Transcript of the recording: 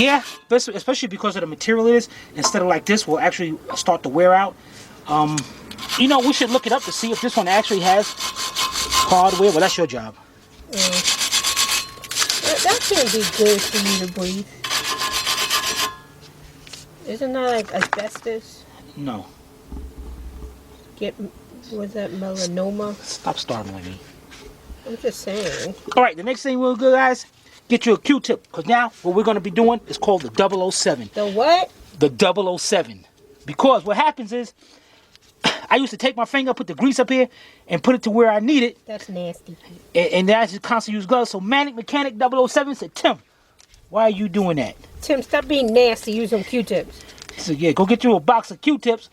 Yeah, especially because of the material it is. Instead of like this, will actually start to wear out. You know, we should look it up to see if this one actually has hardware. Well, that's your job. That can't be good for you to breathe. Isn't that like asbestos? No. Was that melanoma? Stop startling me. I'm just saying. All right, the next thing we'll do, guys, get you a Q-tip. Because now what we're going to be doing is called the 007. The what? The 007. Because what happens is, I used to take my finger, put the grease up here, and put it to where I need it. That's nasty. And then I just constantly use gloves. So Manic Mechanic 007 said, Tim, why are you doing that? Tim, stop being nasty. Use some Q-tips. He said, yeah, go get you a box of Q-tips